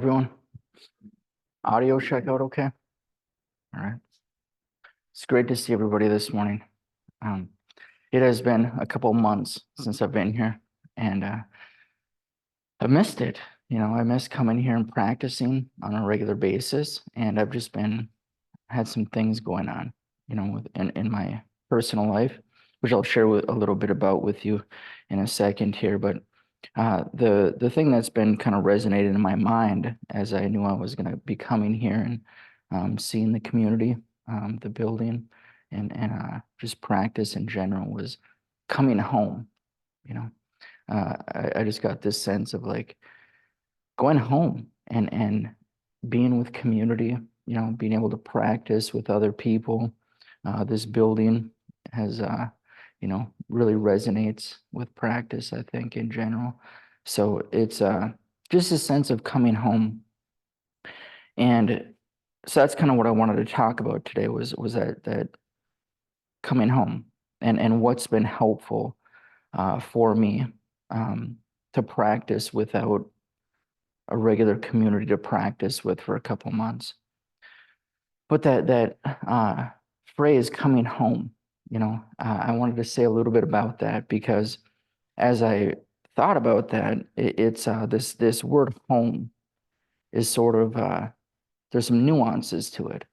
everyone? Audio check out okay? All right. It's great to see everybody this morning. Um, it has been a couple months since I've been here, and I've missed it. I miss coming here and practicing on a regular basis, and I've just had some things going on, in my personal life, which I'll share a little bit about with you in a second here. But the thing that's been kind of resonated in my mind as I knew I was going to be coming here and seeing the community, the building, and just practice in general was coming home. You know, I just got this sense of like going home and being with community. Being able to practice with other people. This building has really resonates with practice, I think, in general. So it's just a sense of coming home. And so that's kind of what I wanted to talk about today was that coming home and what's been helpful for me to practice without a regular community to practice with for a couple months. But that phrase coming home, I wanted to say a little bit about that because as I thought about that, it's this word home is sort of there's some nuances to it,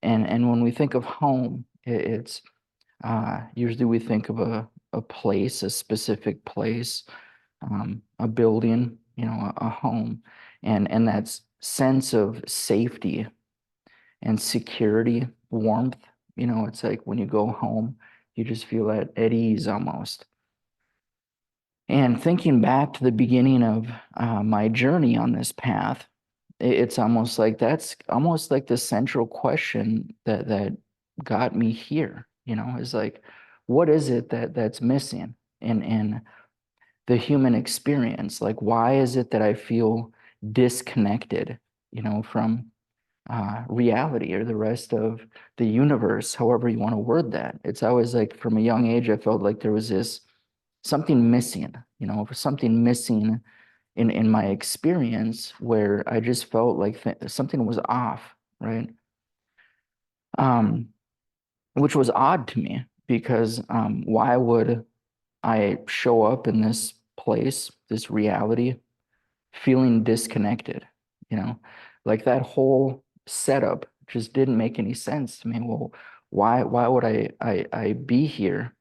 and when we think of home, it's usually we think of a place, a specific place, a building, a home, and that sense of safety and security, warmth. It's like when you go home, you just feel at ease almost. And thinking back to the beginning of my journey on this path, it's almost like that's almost like the central question that got me here, is like, what is it that's missing in the human experience? Like, why is it that I feel disconnected, from reality or the rest of the universe, however you want to word that? It's always like from a young age, I felt like there was something missing, something missing in my experience where I just felt like something was off, right? Which was odd to me because why would I show up in this place, this reality, feeling disconnected? Like that whole setup just didn't make any sense to me. Well, why would I be here?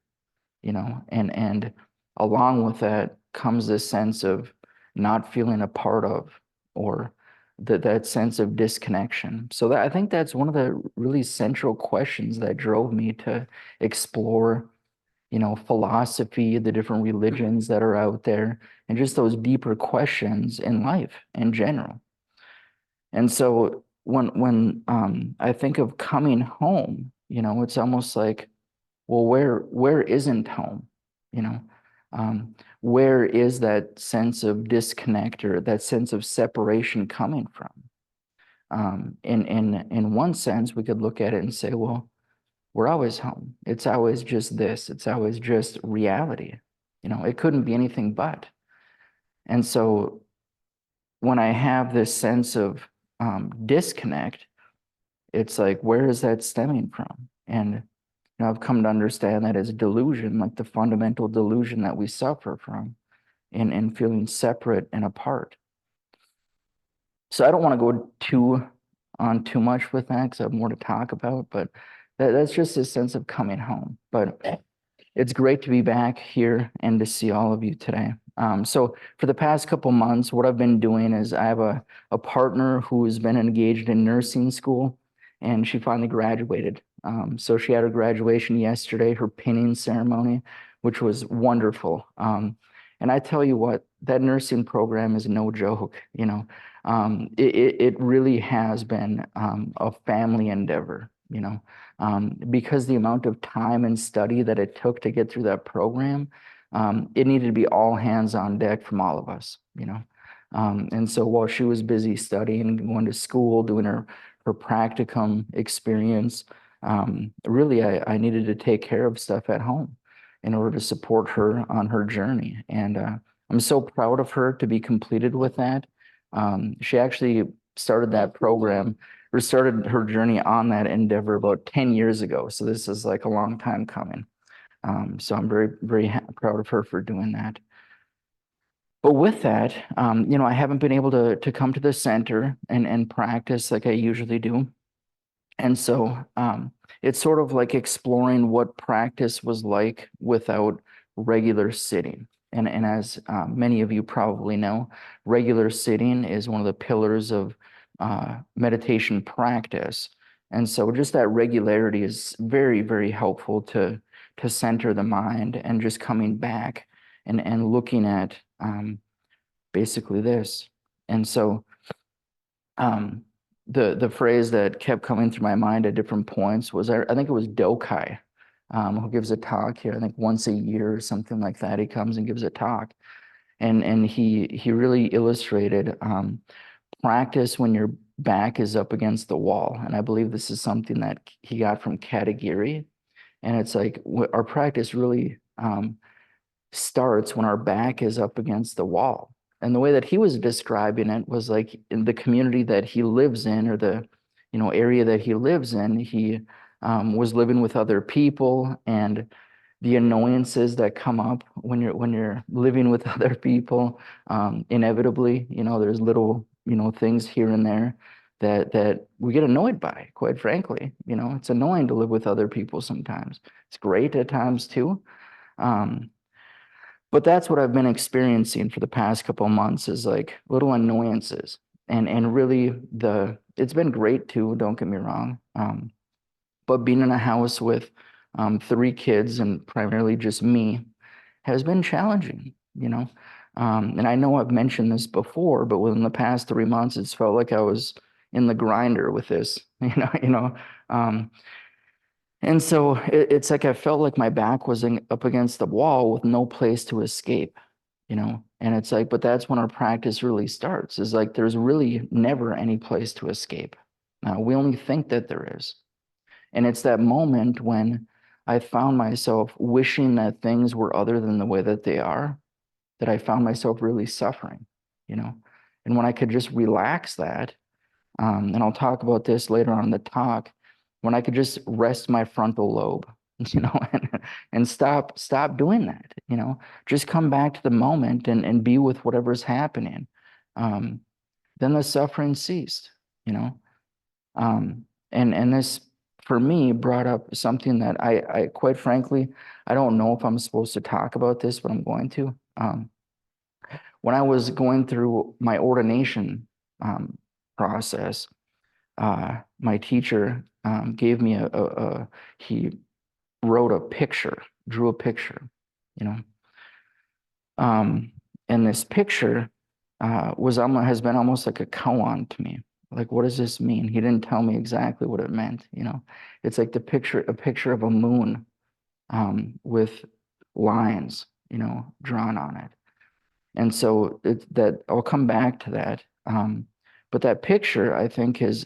And along with that comes this sense of not feeling a part of, or that sense of disconnection. So I think that's one of the really central questions that drove me to explore, philosophy, the different religions that are out there, and just those deeper questions in life in general. And so when I think of coming home, it's almost like, well, where isn't home? You know, where is that sense of disconnect or that sense of separation coming from? In one sense, we could look at it and say, well, we're always home. It's always just this. It's always just reality. It couldn't be anything but. And so when I have this sense of disconnect, it's like, where is that stemming from? And I've come to understand that as delusion, like the fundamental delusion that we suffer from in feeling separate and apart. So I don't want to go too much with that because I have more to talk about, but that's just a sense of coming home. But it's great to be back here and to see all of you today. So for the past couple months, what I've been doing is I have a partner who has been engaged in nursing school, and she finally graduated. So she had her graduation yesterday, her pinning ceremony, which was wonderful. And I tell you what, that nursing program is no joke. It really has been a family endeavor, because the amount of time and study that it took to get through that program, it needed to be all hands on deck from all of us, and so while she was busy studying, going to school, doing her practicum experience, really I needed to take care of stuff at home in order to support her on her journey. And I'm so proud of her to be completed with that. She actually started that program or started her journey on that endeavor about 10 years ago. So this is like a long time coming. So I'm very, very proud of her for doing that. But with that, I haven't been able to come to the center and practice like I usually do. And so it's sort of like exploring what practice was like without regular sitting. And as many of you probably know, regular sitting is one of the pillars of meditation practice. And so just that regularity is very, very helpful to center the mind and just coming back and looking at basically this. And so the phrase that kept coming through my mind at different points was I think it was Dokai, who gives a talk here. I think once a year or something like that. He comes and gives a talk, and he really illustrated practice when your back is up against the wall. And I believe this is something that he got from Katagiri. And it's like our practice really starts when our back is up against the wall. And the way that he was describing it was like in the community that he lives in, or the area that he lives in, he was living with other people, and the annoyances that come up when you're living with other people, inevitably, there's little things here and there that we get annoyed by, quite frankly. It's annoying to live with other people sometimes. It's great at times too. But that's what I've been experiencing for the past couple of months, is like little annoyances. And really it's been great too, don't get me wrong. But being in a house with 3 kids and primarily just me has been challenging. And I know I've mentioned this before, but within the past 3 months, it's felt like I was in the grinder with this, and so it's like I felt like my back was up against the wall with no place to escape, and it's like, but that's when our practice really starts, is like there's really never any place to escape. We only think that there is. And it's that moment when I found myself wishing that things were other than the way that they are, that I found myself really suffering, and when I could just relax that, and I'll talk about this later on in the talk, when I could just rest my frontal lobe, and stop doing that, just come back to the moment and be with whatever's happening. Then the suffering ceased, and this for me brought up something that I quite frankly, I don't know if I'm supposed to talk about this, but I'm going to. When I was going through my ordination process, my teacher gave me he wrote a picture, drew a picture, and this picture has been almost like a koan to me. Like, what does this mean? He didn't tell me exactly what it meant. It's like a picture of a moon with lines, drawn on it. And so that I'll come back to that. But that picture, I think, has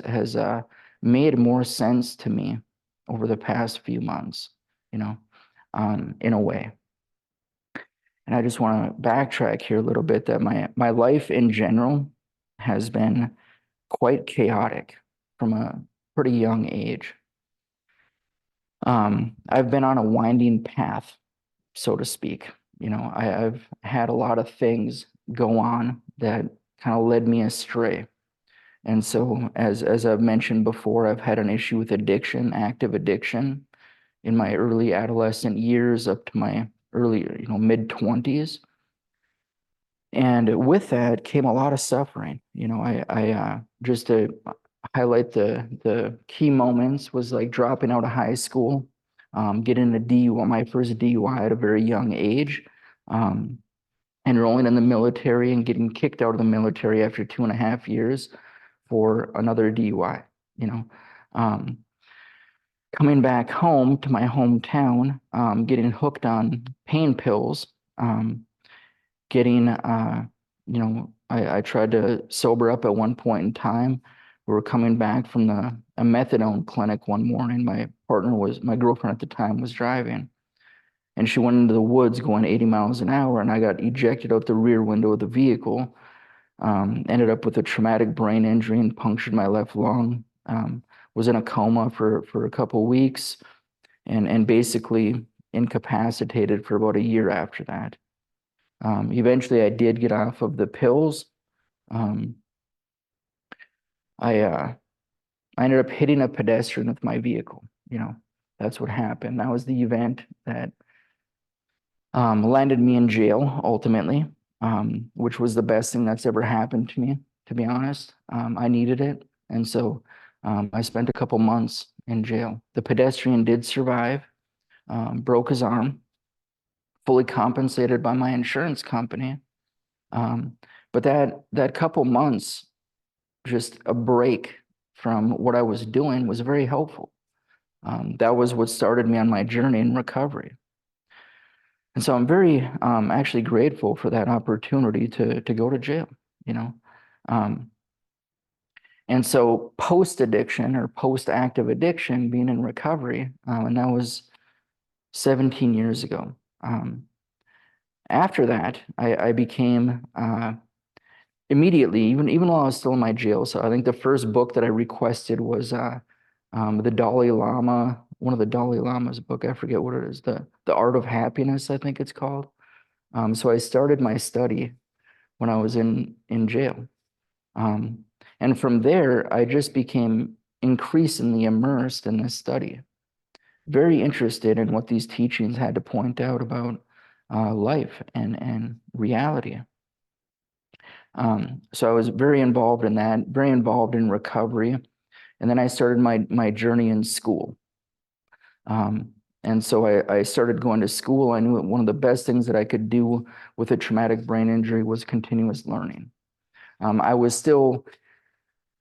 made more sense to me over the past few months, in a way. And I just want to backtrack here a little bit, that my life in general has been quite chaotic from a pretty young age. I've been on a winding path, so to speak. I've had a lot of things go on that kind of led me astray. And so, as I've mentioned before, I've had an issue with addiction, active addiction, in my early adolescent years up to my early, mid-20s. And with that came a lot of suffering. I just to highlight the key moments was like dropping out of high school, getting a DUI, my first DUI at a very young age, enrolling in the military and getting kicked out of the military after 2.5 years for another DUI, coming back home to my hometown, getting hooked on pain pills, I tried to sober up at one point in time. We were coming back from a methadone clinic one morning. My girlfriend at the time was driving, and she went into the woods going 80 miles an hour, and I got ejected out the rear window of the vehicle, Ended up with a traumatic brain injury and punctured my left lung. Was in a coma for a couple weeks and basically incapacitated for about a year after that. Eventually, I did get off of the pills. Um, I ended up hitting a pedestrian with my vehicle. That's what happened. That was the event that landed me in jail ultimately, which was the best thing that's ever happened to me, to be honest. I needed it. And so I spent a couple months in jail. The pedestrian did survive, broke his arm, fully compensated by my insurance company. But that couple months, just a break from what I was doing, was very helpful. That was what started me on my journey in recovery. And so I'm very actually grateful for that opportunity to go to jail, you know. And so post-addiction or post-active addiction, being in recovery, and that was 17 years ago. After that, I became immediately, even while I was still in my jail. So I think the first book that I requested was the Dalai Lama, one of the Dalai Lama's book. I forget what it is. The Art of Happiness, I think it's called. So I started my study when I was in jail. And from there, I just became increasingly immersed in this study, very interested in what these teachings had to point out about life and reality. So I was very involved in that, very involved in recovery. And then I started my journey in school. And so I started going to school. I knew that one of the best things that I could do with a traumatic brain injury was continuous learning. I was still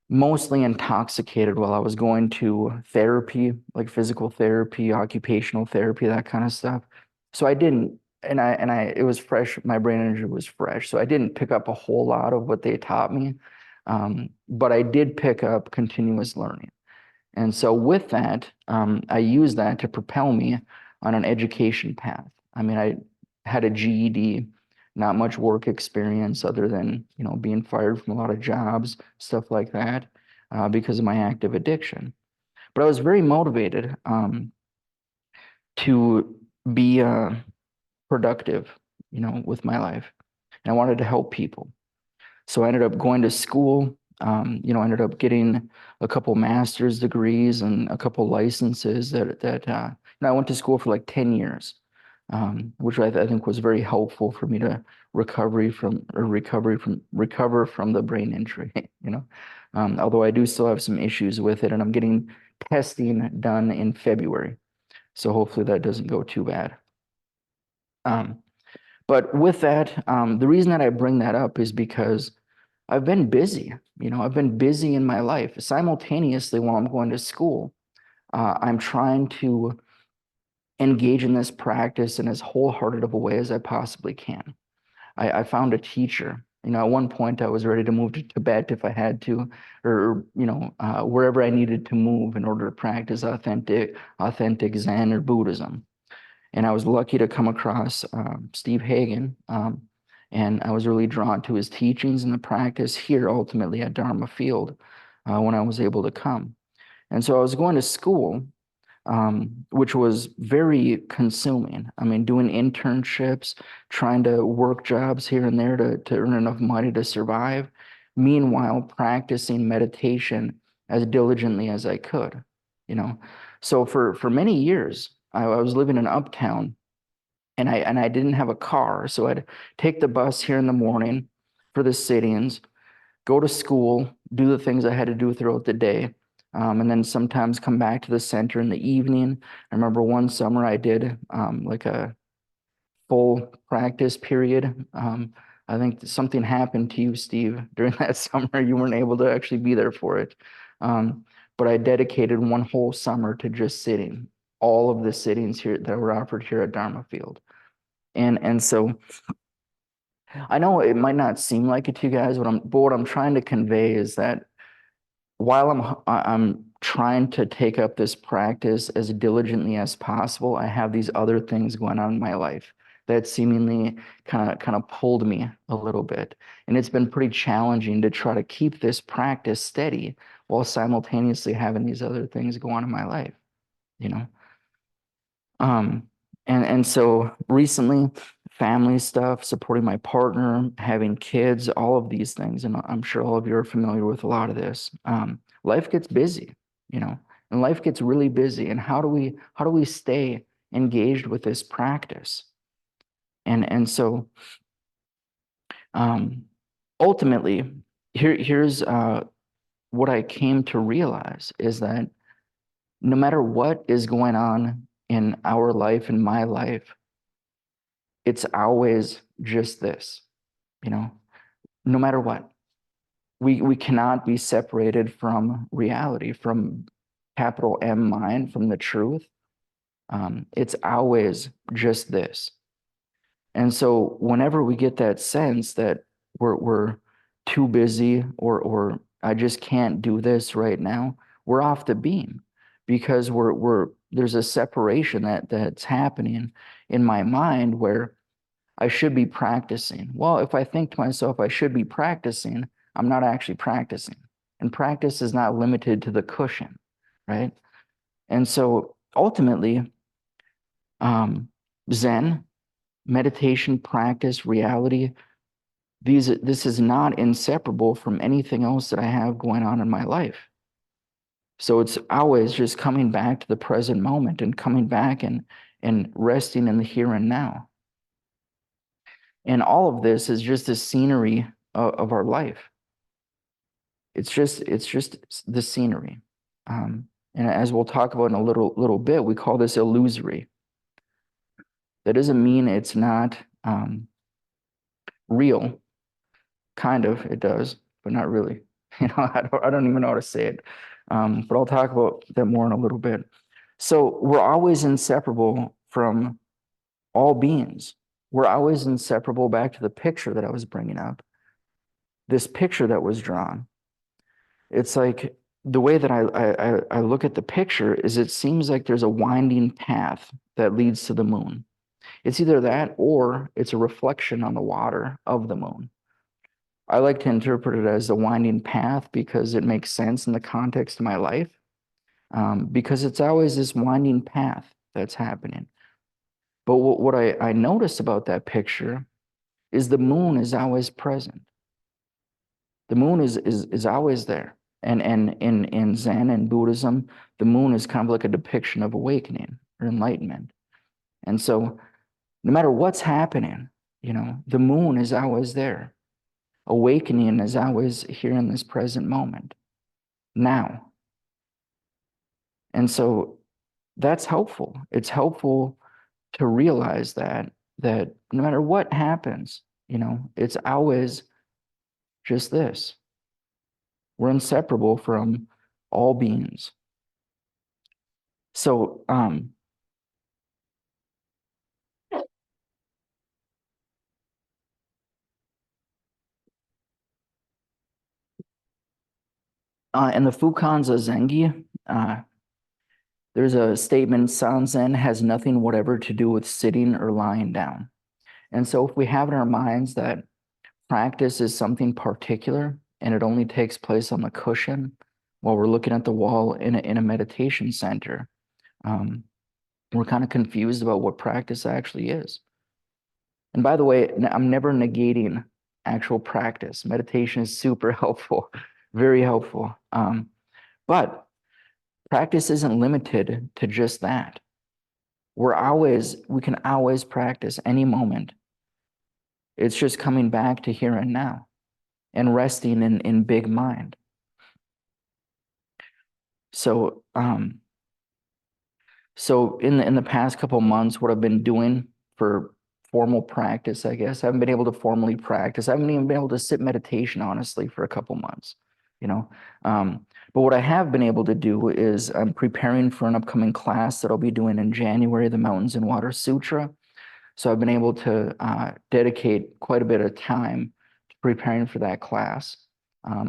mostly intoxicated while I was going to therapy, like physical therapy, occupational therapy, that kind of stuff. So I didn't, it was fresh. My brain injury was fresh. So I didn't pick up a whole lot of what they taught me. But I did pick up continuous learning. And so with that, I used that to propel me on an education path. I mean, I had a GED, not much work experience other than, being fired from a lot of jobs, stuff like that, because of my active addiction. But I was very motivated to be productive, with my life. And I wanted to help people. So I ended up going to school, ended up getting a couple master's degrees and a couple licenses I went to school for like 10 years, which I think was very helpful for me to recover from the brain injury, although I do still have some issues with it, and I'm getting testing done in February. So hopefully that doesn't go too bad. But with that, the reason that I bring that up is because I've been busy. I've been busy in my life. Simultaneously, while I'm going to school, I'm trying to engage in this practice in as wholehearted of a way as I possibly can. I found a teacher. At one point, I was ready to move to Tibet if I had to, or wherever I needed to move in order to practice authentic Zen or Buddhism. And I was lucky to come across Steve Hagen, and I was really drawn to his teachings and the practice here, ultimately at Dharma Field, when I was able to come. And so I was going to school, which was very consuming. I mean, doing internships, trying to work jobs here and there to earn enough money to survive. Meanwhile, practicing meditation as diligently as I could, So for many years, I was living in Uptown, and I didn't have a car, so I'd take the bus here in the morning for the sit-ins, go to school, do the things I had to do throughout the day, and then sometimes come back to the center in the evening. I remember one summer I did like a full practice period. I think something happened to you, Steve, during that summer. You weren't able to actually be there for it. But I dedicated one whole summer to just sitting, all of the sittings here that were offered here at Dharma Field. And so I know it might not seem like it to you guys, but what I'm trying to convey is that while I'm trying to take up this practice as diligently as possible, I have these other things going on in my life that seemingly kind of pulled me a little bit. And it's been pretty challenging to try to keep this practice steady while simultaneously having these other things go on in my life, you know? Um, and so recently, family stuff, supporting my partner, having kids, all of these things, and I'm sure all of you are familiar with a lot of this. Life gets busy, you know, and life gets really busy. And how do we stay engaged with this practice? And so ultimately, here's what I came to realize is that no matter what is going on in our life, in my life, it's always just this, you know, no matter what. We cannot be separated from reality, from capital M mind, from the truth. It's always just this. And so whenever we get that sense that we're too busy or I just can't do this right now, we're off the beam because there's a separation that's happening in my mind where I should be practicing. Well, if I think to myself I should be practicing, I'm not actually practicing. And practice is not limited to the cushion, right? And so ultimately, Zen, meditation, practice, reality, this is not inseparable from anything else that I have going on in my life. So it's always just coming back to the present moment and coming back and resting in the here and now. And all of this is just the scenery of our life. It's just the scenery. And as we'll talk about in a little bit, we call this illusory. That doesn't mean it's not real. Kind of, it does, but not really. You know, I don't even know how to say it. But I'll talk about that more in a little bit. So we're always inseparable from all beings. We're always inseparable, back to the picture that I was bringing up. This picture that was drawn. It's like the way that I look at the picture is it seems like there's a winding path that leads to the moon. It's either that or it's a reflection on the water of the moon. I like to interpret it as a winding path because it makes sense in the context of my life, because it's always this winding path that's happening. But what I notice about that picture is the moon is always present. The moon is always there. And in Zen and Buddhism, the moon is kind of like a depiction of awakening or enlightenment. And so no matter what's happening, you know, the moon is always there. Awakening is always here in this present moment, now. And so that's helpful. It's helpful to realize that no matter what happens, you know, it's always just this. We're inseparable from all beings. So, in the Fukanza Zengi, there's a statement, Sanzen has nothing whatever to do with sitting or lying down. And so if we have in our minds that practice is something particular and it only takes place on the cushion while we're looking at the wall in a meditation center, we're kind of confused about what practice actually is. And by the way, I'm never negating actual practice. Meditation is super helpful, very helpful. But practice isn't limited to just that. We can always practice any moment. It's just coming back to here and now and resting in big mind. So, so in the past couple of months, what I've been doing for formal practice, I guess, I haven't been able to formally practice. I haven't even been able to sit meditation, honestly, for a couple months, you know. But what I have been able to do is I'm preparing for an upcoming class that I'll be doing in January, the Mountains and Water Sutra. So I've been able to dedicate quite a bit of time to preparing for that class.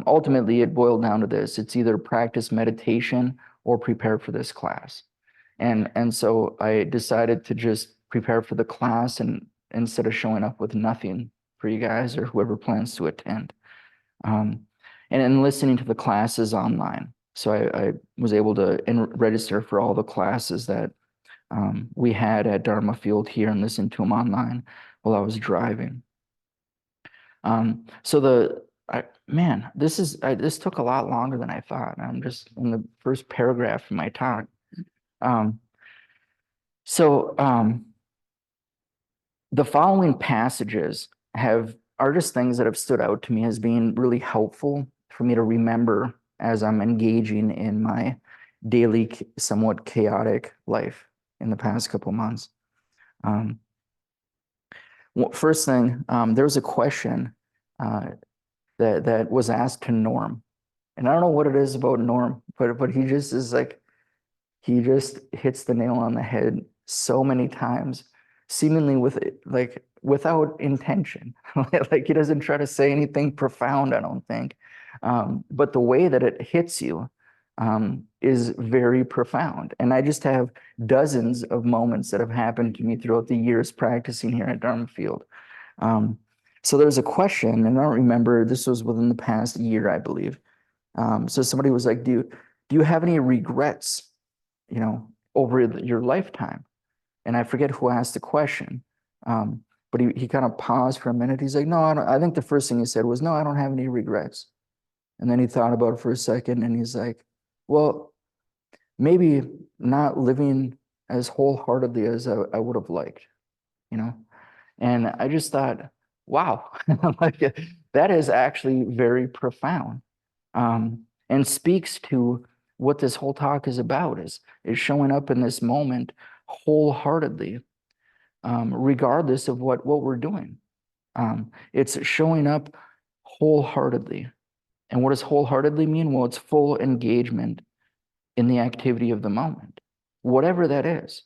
Ultimately, it boiled down to this. It's either practice meditation or prepare for this class. And so I decided to just prepare for the class and instead of showing up with nothing for you guys or whoever plans to attend. And then listening to the classes online. So I was able to register for all the classes that we had at Dharma Field here and listen to them online while I was driving. This took a lot longer than I thought. I'm just in the first paragraph of my talk. The following passages are just things that have stood out to me as being really helpful for me to remember as I'm engaging in my daily, somewhat chaotic life in the past couple months. First thing, there was a question that was asked to Norm, and I don't know what it is about Norm, but he just is like, he just hits the nail on the head so many times, seemingly without intention. Like he doesn't try to say anything profound, I don't think. But the way that it hits you is very profound. And I just have dozens of moments that have happened to me throughout the years practicing here at Dharma Field. So there's a question, and I don't remember, this was within the past year, I believe. So somebody was like, do you have any regrets, over your lifetime? And I forget who asked the question. But he kind of paused for a minute. He's like, no, I think the first thing he said was, no, I don't have any regrets. And then he thought about it for a second and he's like, well, maybe not living as wholeheartedly as I would have liked, And I just thought, wow, like that is actually very profound, and speaks to what this whole talk is about, is showing up in this moment wholeheartedly, regardless of what we're doing. It's showing up wholeheartedly. And what does wholeheartedly mean? Well, it's full engagement in the activity of the moment, whatever that is.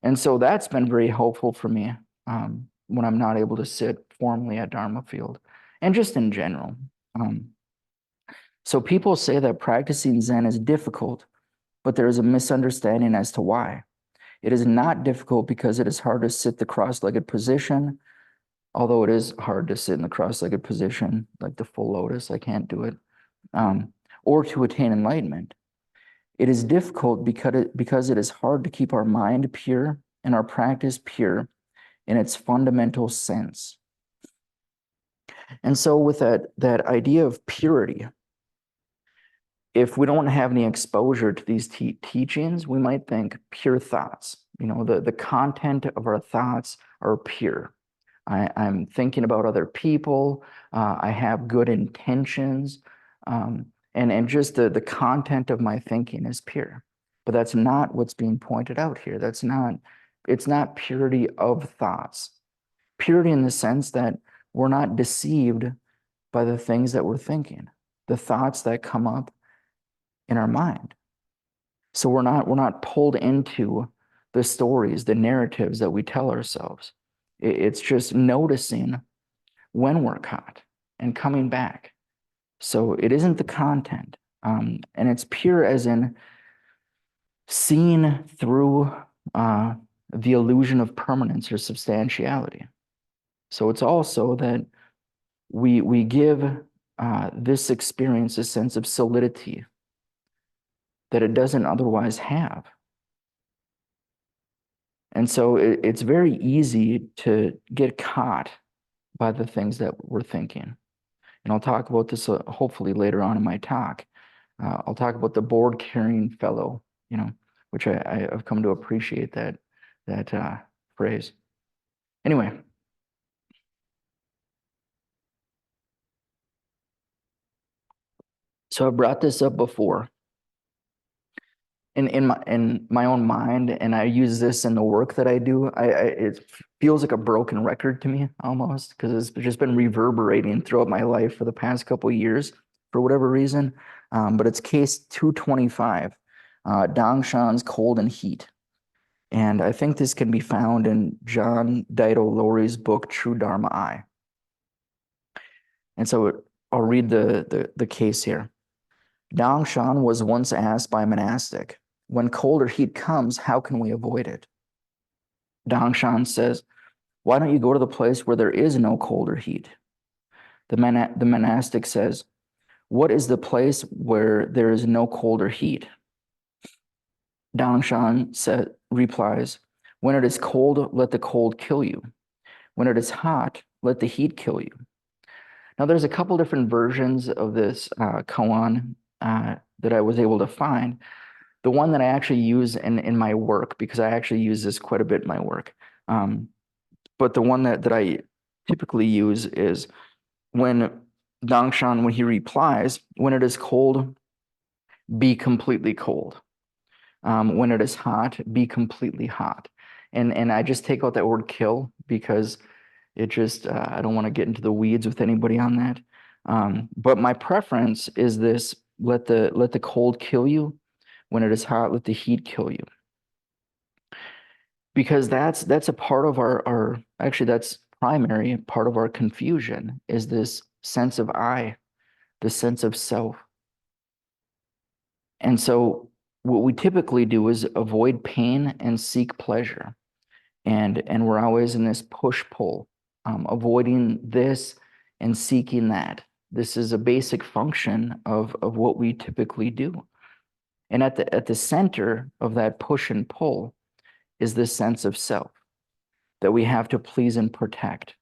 And so that's been very helpful for me when I'm not able to sit formally at Dharma Field, and just in general. So people say that practicing Zen is difficult, but there is a misunderstanding as to why. It is not difficult because it is hard to sit the cross-legged position, although it is hard to sit in the cross-legged position, like the full lotus. I can't do it. Or to attain enlightenment. It is difficult because it is hard to keep our mind pure and our practice pure in its fundamental sense. And so with that idea of purity, if we don't have any exposure to these teachings, we might think pure thoughts. The content of our thoughts are pure. I'm thinking about other people. I have good intentions. And just the content of my thinking is pure. But that's not what's being pointed out here. It's not purity of thoughts. Purity in the sense that we're not deceived by the things that we're thinking, the thoughts that come up in our mind. So we're not pulled into the stories, the narratives that we tell ourselves. It's just noticing when we're caught and coming back. So it isn't the content, and it's pure as in seeing through the illusion of permanence or substantiality. So it's also that we give this experience a sense of solidity that it doesn't otherwise have. And so it's very easy to get caught by the things that we're thinking. And I'll talk about this hopefully later on in my talk. I'll talk about the board-carrying fellow, which I've come to appreciate that phrase. Anyway. So I brought this up before in my own mind, and I use this in the work that I do. It feels like a broken record to me almost, because it's just been reverberating throughout my life for the past couple of years for whatever reason. But it's case 225, Dangshan's Cold and Heat. And I think this can be found in John Dido Lowry's book, True Dharma I. And so I'll read the case here. Dangshan was once asked by a monastic, when cold or heat comes, how can we avoid it? Dangshan says, Why don't you go to the place where there is no cold or heat? The monastic says, what is the place where there is no cold or heat? Dangshan replies, when it is cold, let the cold kill you. When it is hot, let the heat kill you. Now, there's a couple different versions of this koan that I was able to find. The one that I actually use in my work, because I actually use this quite a bit in my work. But the one that I typically use is when Dangshan, when he replies, when it is cold, be completely cold. When it is hot, be completely hot. And I just take out that word kill because it just, I don't want to get into the weeds with anybody on that. But my preference is this, let the cold kill you. When it is hot, let the heat kill you. Because that's a part of our actually that's primary part of our confusion, is this sense of I, the sense of self. And so what we typically do is avoid pain and seek pleasure. And we're always in this push-pull, avoiding this and seeking that. This is a basic function of what we typically do. And at the center of that push and pull is this sense of self that we have to please and protect.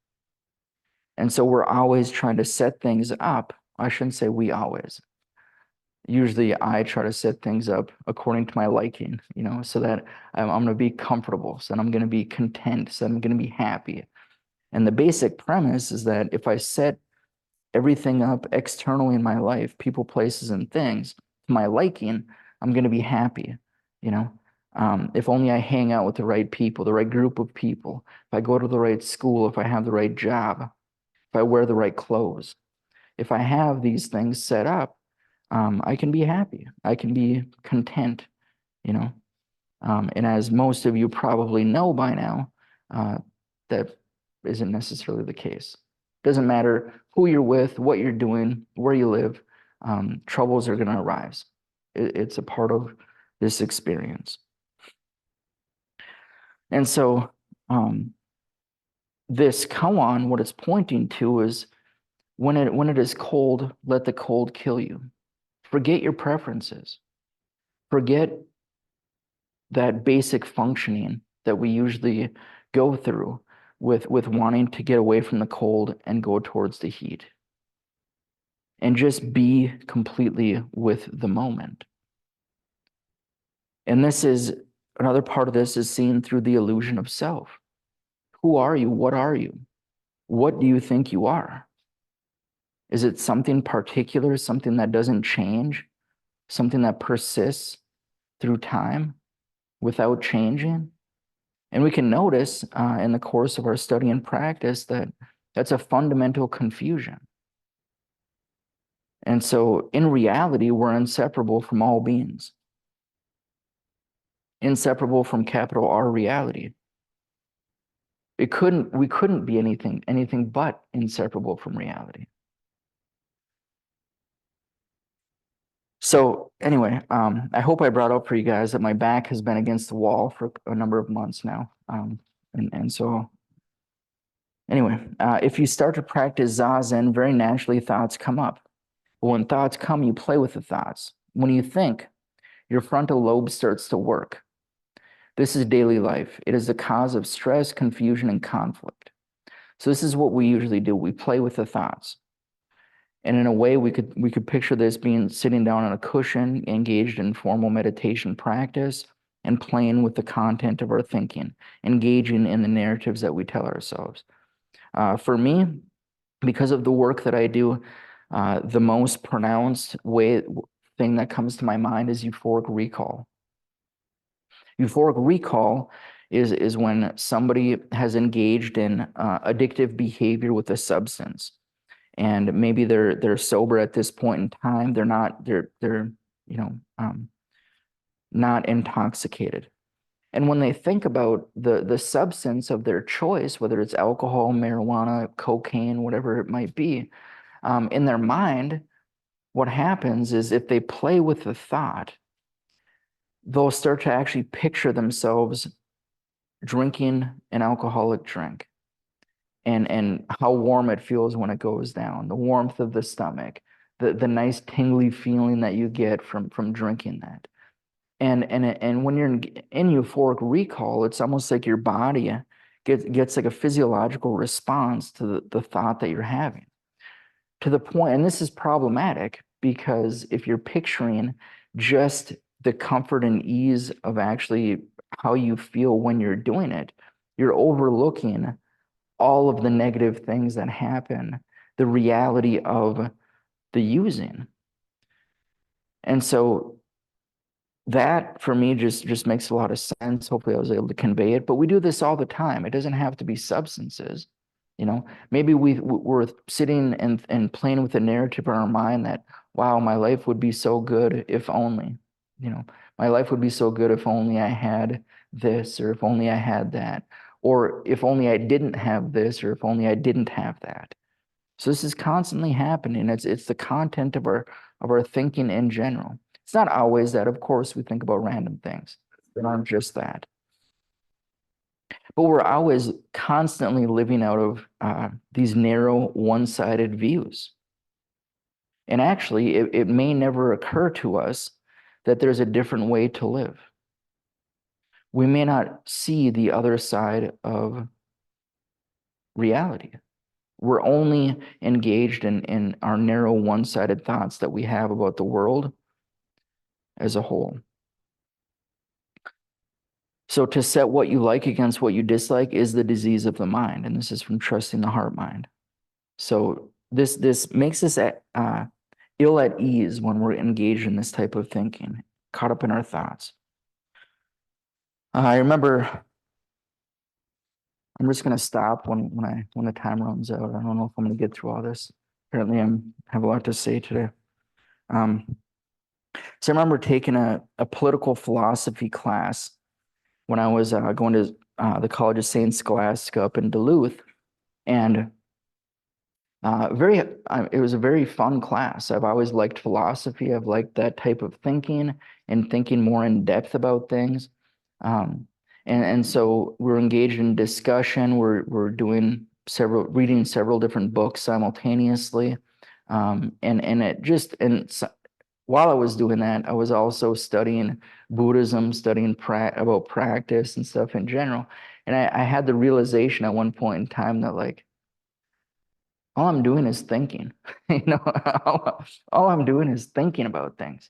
And so we're always trying to set things up. I shouldn't say we always. Usually I try to set things up according to my liking, so that I'm going to be comfortable, so that I'm going to be content, so that I'm going to be happy. And the basic premise is that if I set everything up externally in my life, people, places, and things, to my liking, I'm going to be happy, if only I hang out with the right people, the right group of people, if I go to the right school, if I have the right job, if I wear the right clothes, if I have these things set up, I can be happy. I can be content, and as most of you probably know by now, that isn't necessarily the case. Doesn't matter who you're with, what you're doing, where you live, troubles are going to arise. It's a part of this experience. And so this koan, what it's pointing to is when it is cold, let the cold kill you. Forget your preferences. Forget that basic functioning that we usually go through with wanting to get away from the cold and go towards the heat. And just be completely with the moment. And this is another part of this is seen through the illusion of self. Who are you? What are you? What do you think you are? Is it something particular, something that doesn't change, something that persists through time without changing? And we can notice in the course of our study and practice that that's a fundamental confusion. And so in reality, we're inseparable from all beings. Inseparable from capital R reality. We couldn't be anything but inseparable from reality. So anyway, I hope I brought up for you guys that my back has been against the wall for a number of months now. And so anyway, if you start to practice Zazen, very naturally thoughts come up. But when thoughts come, you play with the thoughts. When you think, your frontal lobe starts to work. This is daily life. It is the cause of stress, confusion, and conflict. So this is what we usually do. We play with the thoughts. And in a way, we could picture this being sitting down on a cushion, engaged in formal meditation practice, and playing with the content of our thinking, engaging in the narratives that we tell ourselves. For me, because of the work that I do, the most pronounced thing that comes to my mind is euphoric recall. Euphoric recall is when somebody has engaged in addictive behavior with a substance. And maybe they're sober at this point in time. They're not intoxicated. And when they think about the substance of their choice, whether it's alcohol, marijuana, cocaine, whatever it might be, in their mind, what happens is if they play with the thought, they'll start to actually picture themselves drinking an alcoholic drink. and how warm it feels when it goes down, the warmth of the stomach, the nice tingly feeling that you get from drinking that. And when you're in euphoric recall, it's almost like your body gets like a physiological response to the thought that you're having. To the point, and this is problematic because if you're picturing just the comfort and ease of actually how you feel when you're doing it, you're overlooking all of the negative things that happen, the reality of the using. And so that for me just makes a lot of sense. Hopefully I was able to convey it, but we do this all the time. It doesn't have to be substances. Maybe we're sitting and playing with the narrative in our mind that, wow, my life would be so good if only, my life would be so good if only I had this, or if only I had that, or if only I didn't have this, or if only I didn't have that. So this is constantly happening. It's the content of our thinking in general. It's not always that, of course, we think about random things. They aren't just that. But we're always constantly living out of these narrow, one-sided views. And actually, it may never occur to us that there's a different way to live. We may not see the other side of reality. We're only engaged in our narrow, one-sided thoughts that we have about the world as a whole. So to set what you like against what you dislike is the disease of the mind. And this is from Trusting the Heart Mind. So this makes us ill at ease when we're engaged in this type of thinking, caught up in our thoughts. I remember, I'm just going to stop when the time runs out. I don't know if I'm going to get through all this. Apparently I have a lot to say today. So I remember taking a political philosophy class when I was going to the College of St. Scholastica up in Duluth, and it was a very fun class. I've always liked philosophy. I've liked that type of thinking and thinking more in depth about things. And so we're engaged in discussion. We're reading several different books simultaneously. While I was doing that, I was also studying Buddhism, studying about practice and stuff in general. And I had the realization at one point in time that, like, all I'm doing is thinking, all I'm doing is thinking about things,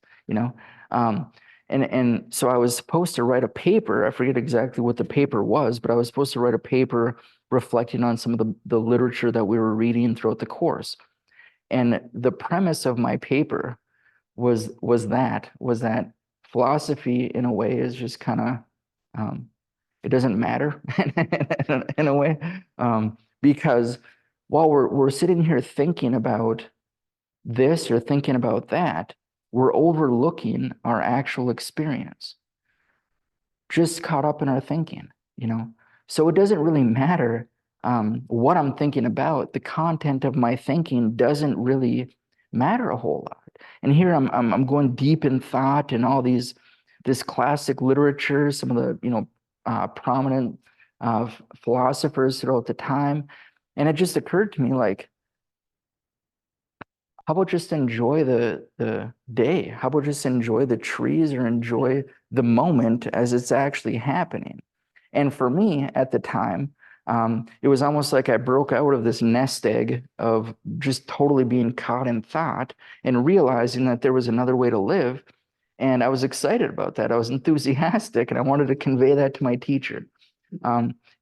and so I was supposed to write a paper. I forget exactly what the paper was, but I was supposed to write a paper reflecting on some of the literature that we were reading throughout the course. And the premise of my paper was that philosophy in a way is just kind of it doesn't matter in a way, because while we're sitting here thinking about this or thinking about that, we're overlooking our actual experience, just caught up in our thinking. So it doesn't really matter what I'm thinking about. The content of my thinking doesn't really matter a whole lot. And here I'm going deep in thought and all this classic literature, some of the prominent philosophers throughout the time, and it just occurred to me, like, how about just enjoy the day? How about just enjoy the trees or enjoy the moment as it's actually happening? And for me at the time, it was almost like I broke out of this nest egg of just totally being caught in thought and realizing that there was another way to live. And I was excited about that. I was enthusiastic, and I wanted to convey that to my teacher.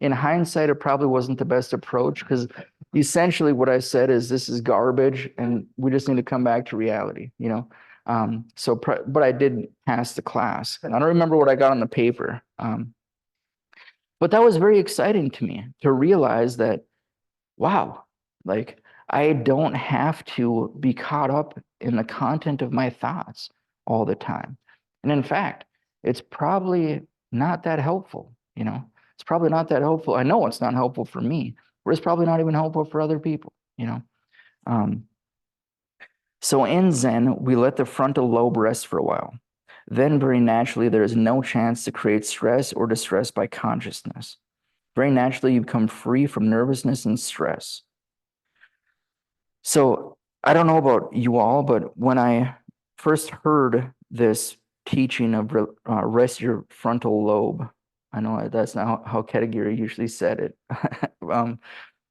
In hindsight, it probably wasn't the best approach, because essentially what I said is, this is garbage and we just need to come back to reality, but I did pass the class. And I don't remember what I got on the paper. But that was very exciting to me to realize that, wow, like, I don't have to be caught up in the content of my thoughts all the time. And in fact, it's probably not that helpful, It's probably not that helpful. I know it's not helpful for me, but it's probably not even helpful for other people, So in Zen, we let the frontal lobe rest for a while. Then very naturally, there is no chance to create stress or distress by consciousness. Very naturally, you become free from nervousness and stress. So I don't know about you all, but when I first heard this teaching of rest your frontal lobe, I know that's not how Ketagiri usually said it,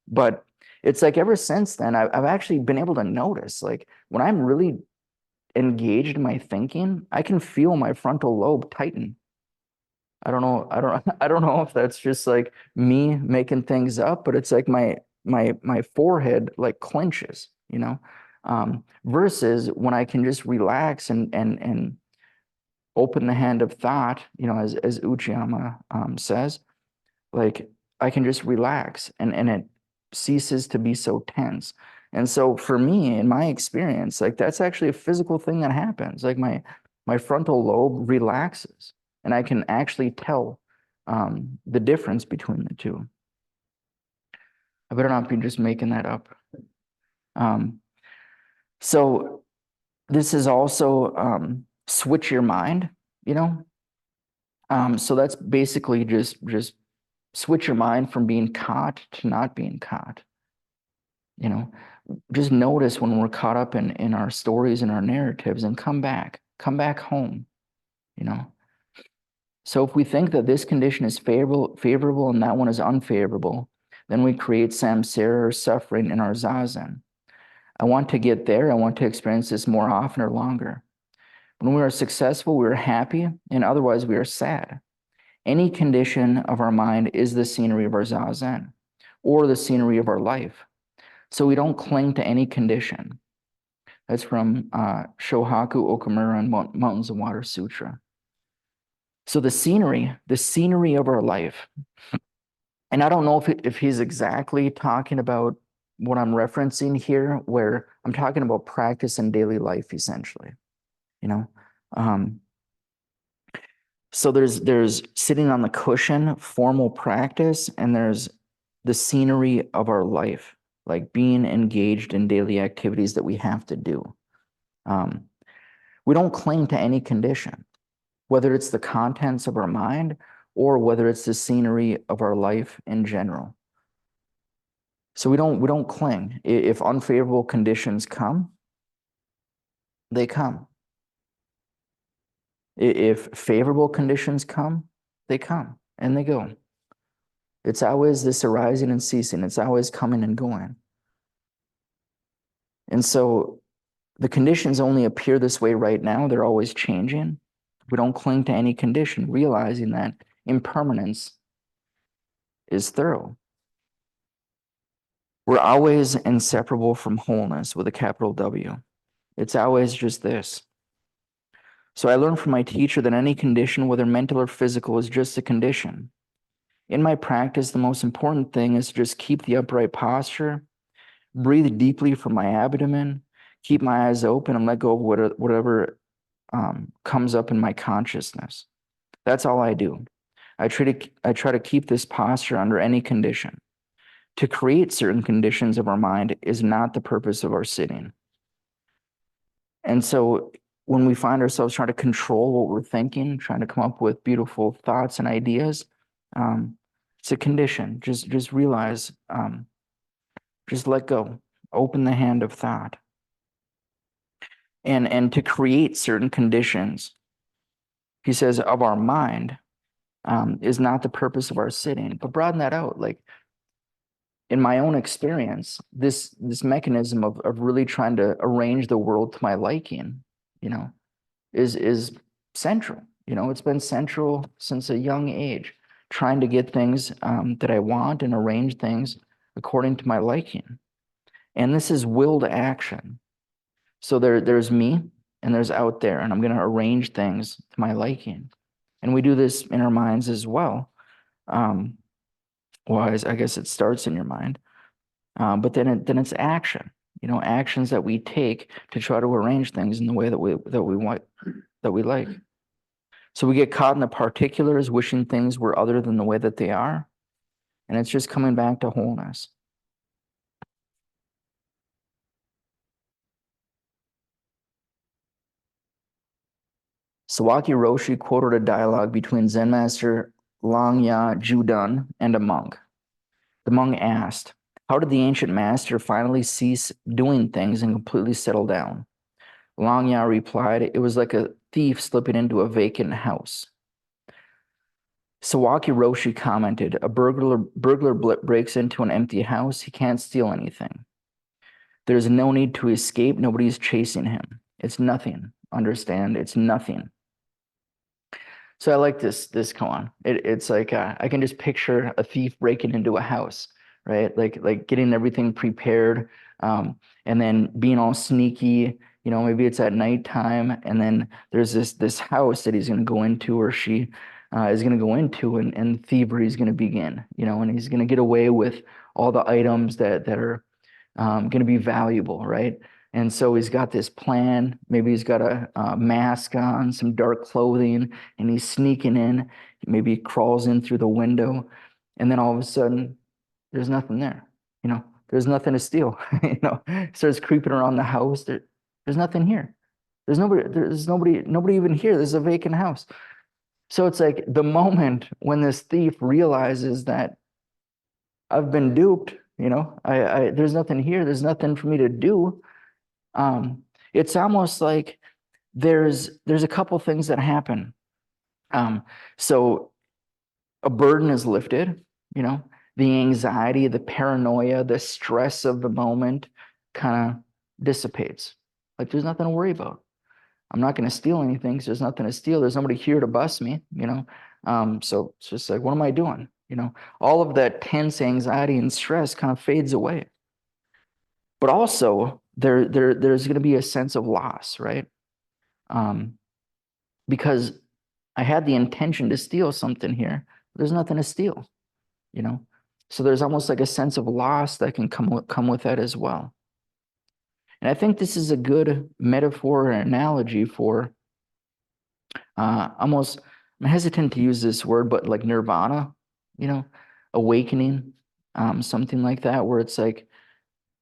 but it's like ever since then, I've actually been able to notice, like when I'm really engaged in my thinking, I can feel my frontal lobe tighten. I don't know if that's just like me making things up, but it's like my forehead like clenches, you know, versus when I can just relax and open the hand of thought, you know, as Uchiyama says, like I can just relax and it ceases to be so tense. And so for me, in my experience, like that's actually a physical thing that happens. Like my frontal lobe relaxes and I can actually tell the difference between the two. I better not be just making that up. Um, so this is also switch your mind, you know? So that's basically just switch your mind from being caught to not being caught. You know, just notice when we're caught up in our stories and our narratives and come back home, you know. So if we think that this condition is favorable and that one is unfavorable, then we create samsara or suffering in our zazen. I want to get there. I want to experience this more often or longer. When we are successful, we are happy, and otherwise we are sad. Any condition of our mind is the scenery of our zazen, or the scenery of our life. So we don't cling to any condition. That's from Shohaku Okamura and Mountains of Water Sutra. So the scenery of our life. And I don't know if he's exactly talking about what I'm referencing here, where I'm talking about practice in daily life, essentially, you know. So there's sitting on the cushion, formal practice, and there's the scenery of our life, like being engaged in daily activities that we have to do. We don't cling to any condition, whether it's the contents of our mind or whether it's the scenery of our life in general. So we don't cling. If unfavorable conditions come, they come. If favorable conditions come, they come and they go. It's always this arising and ceasing. It's always coming and going. And so the conditions only appear this way right now. They're always changing. We don't cling to any condition, realizing that impermanence is thorough. We're always inseparable from wholeness with a capital W. It's always just this. So I learned from my teacher that any condition, whether mental or physical, is just a condition. In my practice, the most important thing is to just keep the upright posture, breathe deeply from my abdomen, keep my eyes open, and let go of whatever comes up in my consciousness. That's all I do. I try to keep this posture under any condition. To create certain conditions of our mind is not the purpose of our sitting. And so when we find ourselves trying to control what we're thinking, trying to come up with beautiful thoughts and ideas, it's a condition. Just realize, just let go, open the hand of thought. And to create certain conditions, he says, of our mind, is not the purpose of our sitting. But broaden that out, like in my own experience, this mechanism of really trying to arrange the world to my liking, you know, is central. You know, it's been central since a young age, trying to get things that I want and arrange things according to my liking. And this is willed action. So there's me and there's out there, and I'm going to arrange things to my liking. And we do this in our minds as well. Well, I guess it starts in your mind. But then it's action, you know, actions that we take to try to arrange things in the way that we want, that we like. So we get caught in the particulars, wishing things were other than the way that they are, and it's just coming back to wholeness. Sawaki Roshi quoted a dialogue between Zen master Langya Judun, and a monk. The monk asked, how did the ancient master finally cease doing things and completely settle down? Langya replied, it was like a thief slipping into a vacant house. Sawaki Roshi commented, a burglar breaks into an empty house. He can't steal anything. There's no need to escape. Nobody's chasing him. It's nothing. Understand? It's nothing. So I like this koan. It's like I can just picture a thief breaking into a house, right? Like getting everything prepared, and then being all sneaky. You know, maybe it's at nighttime, and then there's this house that he's going to go into, or she is going to go into, and thievery is going to begin. You know, and he's going to get away with all the items that are going to be valuable, right? And so he's got this plan. Maybe he's got a mask on, some dark clothing, and he's sneaking in. Maybe he crawls in through the window, and then all of a sudden, there's nothing there. You know, there's nothing to steal. You know, starts creeping around the house. There's nothing here. Nobody even here. There's a vacant house. So it's like the moment when this thief realizes that I've been duped, you know, there's nothing here. There's nothing for me to do. It's almost like there's a couple things that happen. So a burden is lifted, you know, the anxiety, the paranoia, the stress of the moment kind of dissipates. Like there's nothing to worry about. I'm not going to steal anything because there's nothing to steal. There's nobody here to bust me, you know. So it's just like, what am I doing? You know, all of that tense anxiety and stress kind of fades away. But also there's going to be a sense of loss, right? Because I had the intention to steal something here. There's nothing to steal, you know? So there's almost like a sense of loss that can come with that as well. And I think this is a good metaphor or analogy for almost, I'm hesitant to use this word, but like nirvana, you know, awakening, something like that, where it's like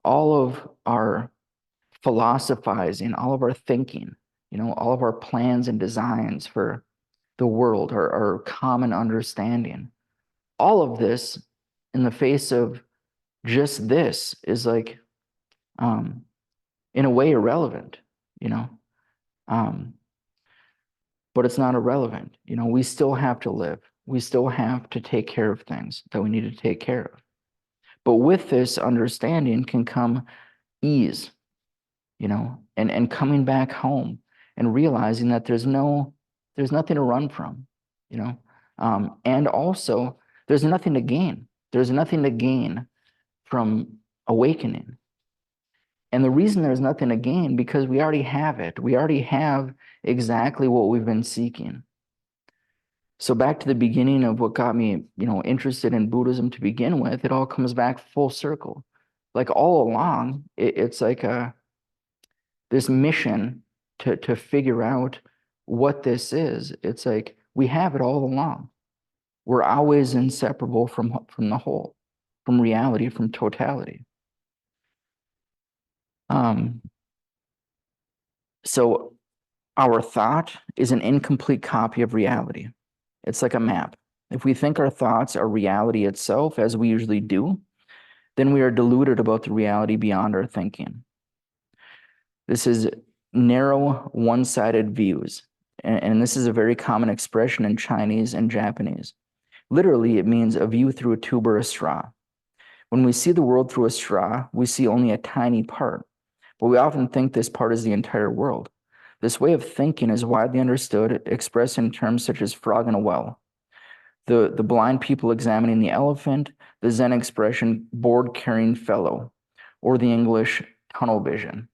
all of our philosophizing, all of our thinking, you know, all of our plans and designs for the world, our common understanding, all of this in the face of just this is like, in a way irrelevant, you know, but it's not irrelevant. You know, we still have to live. We still have to take care of things that we need to take care of. But with this understanding can come ease, you know, and coming back home and realizing that there's nothing to run from, you know, and also there's nothing to gain. There's nothing to gain from awakening. And the reason there's nothing to gain because we already have it. We already have exactly what we've been seeking. So back to the beginning of what got me, you know, interested in Buddhism to begin with, it all comes back full circle. Like all along, it's like this mission to figure out what this is. It's like we have it all along. We're always inseparable from the whole, from reality, from totality. So our thought is an incomplete copy of reality. It's like a map. If we think our thoughts are reality itself, as we usually do, then we are deluded about the reality beyond our thinking. This is narrow, one-sided views. And this is a very common expression in Chinese and Japanese. Literally, it means a view through a tube or a straw. When we see the world through a straw, we see only a tiny part, but we often think this part is the entire world. This way of thinking is widely understood, expressed in terms such as frog in a well, the blind people examining the elephant, the Zen expression board-carrying fellow, or the English tunnel vision.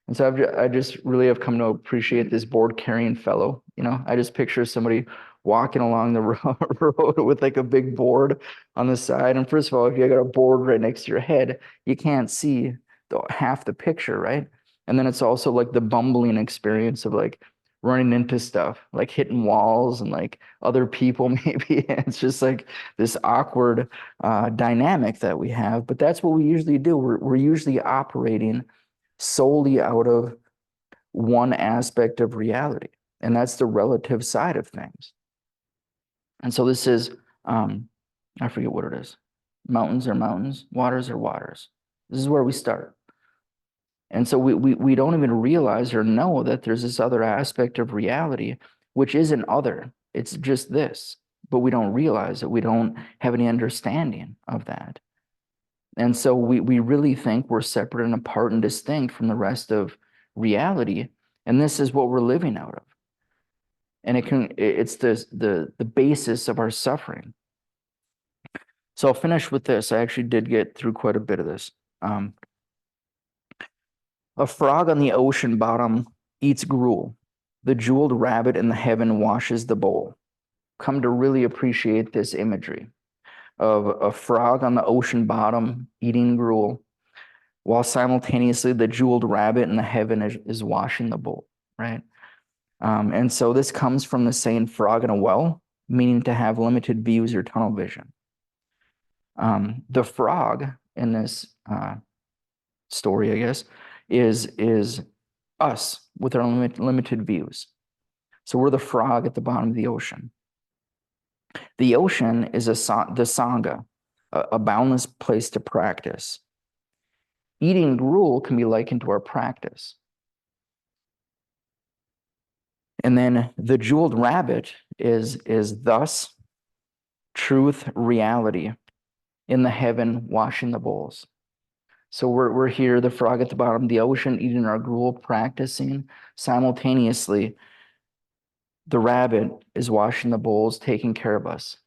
And so I just really have come to appreciate this board-carrying fellow. You know, I just picture somebody walking along the road with like a big board on the side. And first of all, if you got a board right next to your head, you can't see half the picture, right? And then it's also like the bumbling experience of like running into stuff, like hitting walls and like other people maybe. It's just like this awkward dynamic that we have. But that's what we usually do. We're usually operating solely out of one aspect of reality, and that's the relative side of things. And so this is I forget what it is. Mountains are mountains, waters are waters. This is where we start. And so we don't even realize or know that there's this other aspect of reality, which isn't other. It's just this, but we don't realize it. We don't have any understanding of that. And so we really think we're separate and apart and distinct from the rest of reality. And this is what we're living out of. And it's the basis of our suffering. So I'll finish with this. I actually did get through quite a bit of this. A frog on the ocean bottom eats gruel. The jeweled rabbit in the heaven washes the bowl. Come to really appreciate this imagery of a frog on the ocean bottom eating gruel, while simultaneously the jeweled rabbit in the heaven is washing the bowl, right? And so this comes from the saying frog in a well, meaning to have limited views or tunnel vision. The frog in this story, I guess, is us with our limited views. So we're the frog at the bottom of the ocean. The ocean is the Sangha, a boundless place to practice. Eating gruel can be likened to our practice. And then the jeweled rabbit is thus truth, reality in the heaven washing the bowls. So we're here, the frog at the bottom of the ocean, eating our gruel, practicing. Simultaneously, the rabbit is washing the bowls, taking care of us.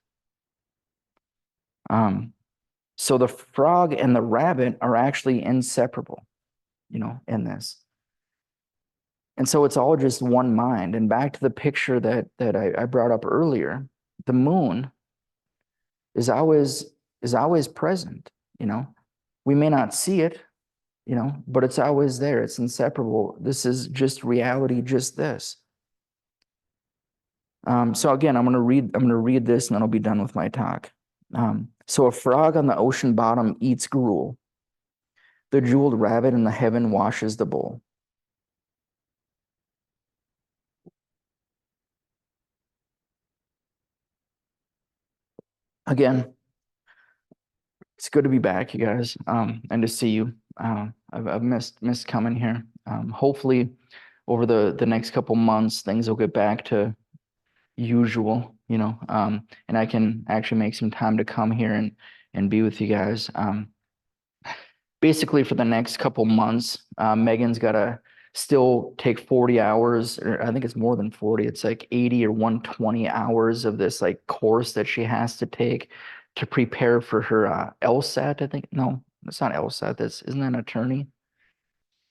So the frog and the rabbit are actually inseparable, in this. And so it's all just one mind. And back to the picture that I brought up earlier, the moon is always present, We may not see it, but it's always there. It's inseparable. This is just reality, just this. So again, I'm gonna read this and then I'll be done with my talk. So a frog on the ocean bottom eats gruel. The jeweled rabbit in the heaven washes the bowl. Again, it's good to be back, you guys, and to see you. I've missed coming here. Hopefully, over the next couple months, things will get back to usual, and I can actually make some time to come here and be with you guys. Basically, for the next couple months, Megan's got to still take 40 hours, or I think it's more than 40. It's like 80 or 120 hours of this like course that she has to take to prepare for her LSAT, I think. No, it's not LSAT. Isn't that an attorney?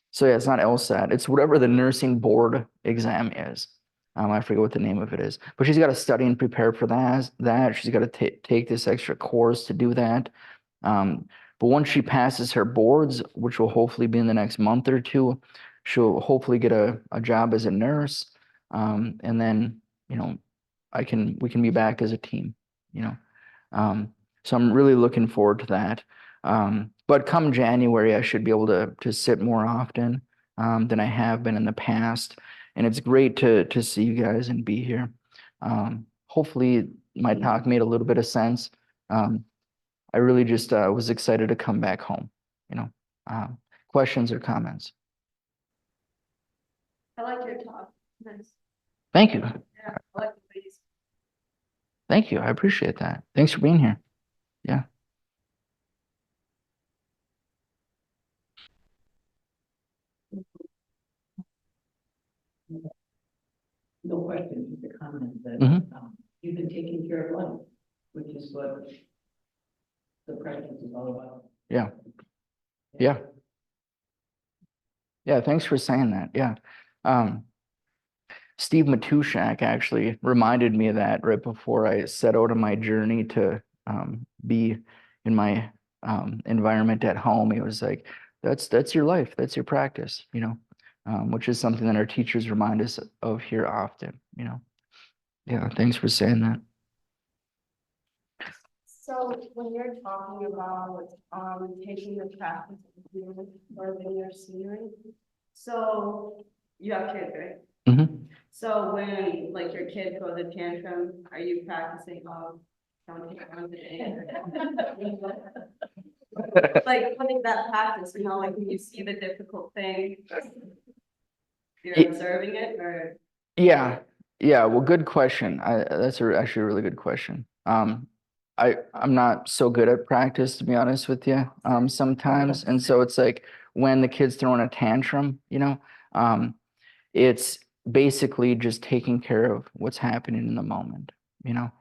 So yeah, it's not LSAT. It's whatever the nursing board exam is. I forget what the name of it is, but she's got to study and prepare for that. She's got to take this extra course to do that. But once she passes her boards, which will hopefully be in the next month or two, she'll hopefully get a job as a nurse. And then, we can be back as a team, So I'm really looking forward to that. But come January, I should be able to sit more often than I have been in the past. And it's great to see you guys and be here. Hopefully my talk made a little bit of sense. I really just was excited to come back home, questions or comments? I like your talk. Nice. Thank you. Yeah, I like the ways. Thank you. I appreciate that. Thanks for being here. Yeah. No question, just a comment that you've been taking care of life, which is what the practice is all about. Yeah. Yeah. Yeah. Thanks for saying that. Yeah. Steve Matushak actually reminded me of that right before I set out on my journey to be in my environment at home. He was like, that's your life, that's your practice, which is something that our teachers remind us of here often, Yeah, thanks for saying that. So when you're talking about taking the practice or linear scenery, so you have kids, right? Mm-hmm. So when like your kid throws a tantrum, are you practicing Don't take one today. Like putting that practice, you know, like when you see the difficult thing, you're It- observing it or. Yeah, yeah. Well, good question. That's actually a really good question. I'm not so good at practice, to be honest with you, sometimes. And so it's like when the kid's throwing a tantrum, it's basically just taking care of what's happening in the moment, you know?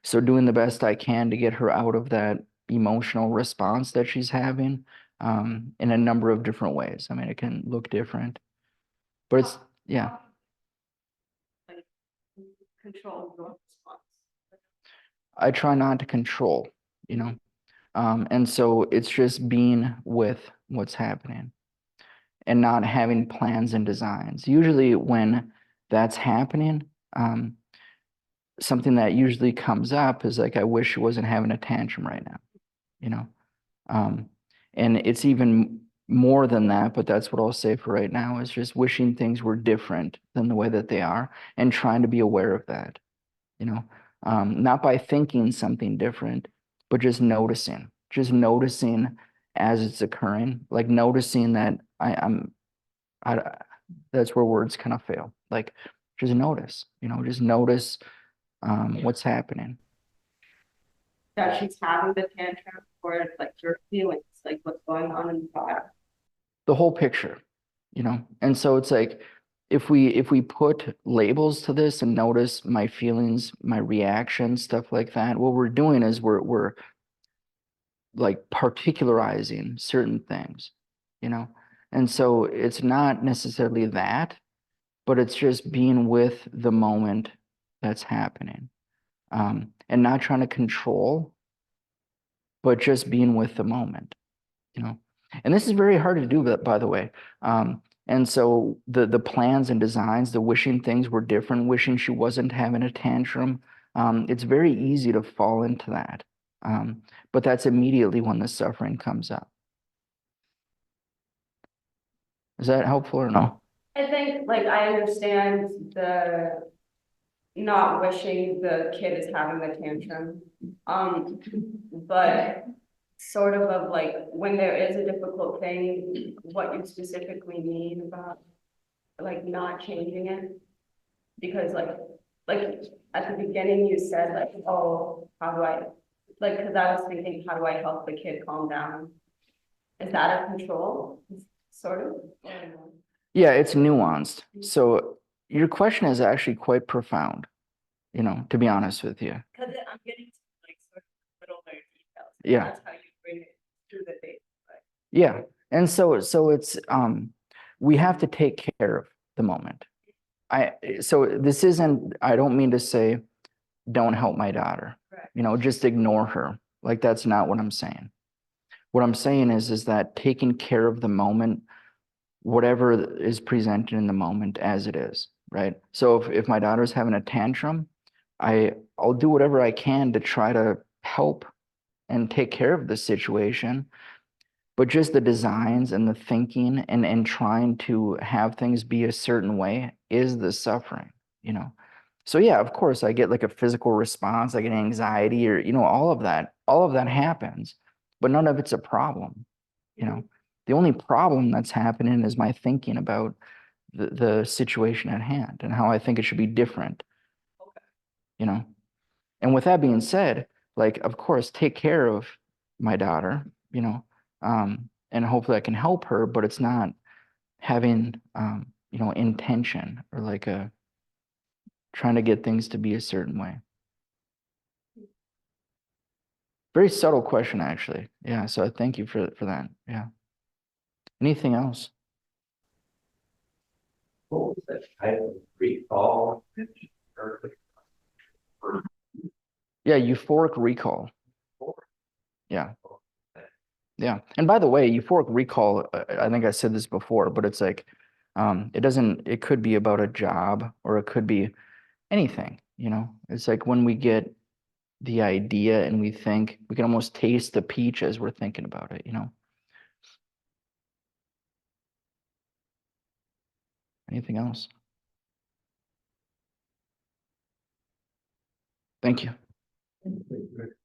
So doing the best I can to get her out of that emotional response that she's having, in a number of different ways. I mean, it can look different, but it's, yeah. Like, control your response. I try not to control, you know? And so it's just being with what's happening and not having plans and designs. Usually when that's happening, something that usually comes up is like, I wish she wasn't having a tantrum right now, you know? And it's even more than that, but that's what I'll say for right now, is just wishing things were different than the way that they are and trying to be aware of that, you know? Not by thinking something different, but just noticing as it's occurring, like noticing that I, that's where words kind of fail. Like just notice, just notice what's happening. That she's having the tantrum or like your feelings, like what's going on in the body. The whole picture, And so it's like if we put labels to this and notice my feelings, my reactions, stuff like that, what we're doing is we're like particularizing certain things, you know? And so it's not necessarily that, but it's just being with the moment that's happening. And not trying to control, but just being with the moment, you know? And this is very hard to do, by the way. And so the plans and designs, the wishing things were different, wishing she wasn't having a tantrum, it's very easy to fall into that. But that's immediately when the suffering comes up. Is that helpful or no? I think, like, I understand the not wishing the kid is having the tantrum. But sort of like when there is a difficult thing, what you specifically mean about like not changing it. Because like at the beginning you said like, oh, how do I, like, because I was thinking, how do I help the kid calm down? Is that a control, sort of? Or no? Yeah, it's nuanced. So your question is actually quite profound, to be honest with you. Because I'm getting to like sort of little details. Yeah. That's how you bring it through the day. Yeah. And so it's we have to take care of the moment. So this isn't, I don't mean to say don't help my daughter. Right. Just ignore her. Like that's not what I'm saying. What I'm saying is that taking care of the moment, whatever is presented in the moment as it is, right? So if my daughter's having a tantrum, I'll do whatever I can to try to help and take care of the situation. But just the designs and the thinking and trying to have things be a certain way is the suffering, So yeah, of course I get like a physical response, I get anxiety or, all of that happens, but none of it's a problem, The only problem that's happening is my thinking about the situation at hand and how I think it should be different, And with that being said, like, of course, take care of my daughter, and hopefully I can help her, but it's not having, intention or like trying to get things to be a certain way. Very subtle question, actually. Yeah. So I thank you for that. Yeah. Anything else? What was that type of recall? Yeah. Euphoric recall. Yeah. Yeah. And by the way, euphoric recall, I think I said this before, but it's like, it could be about a job or it could be anything, It's like when we get the idea and we think, we can almost taste the peach as we're thinking about it, Anything else? Thank you. Good.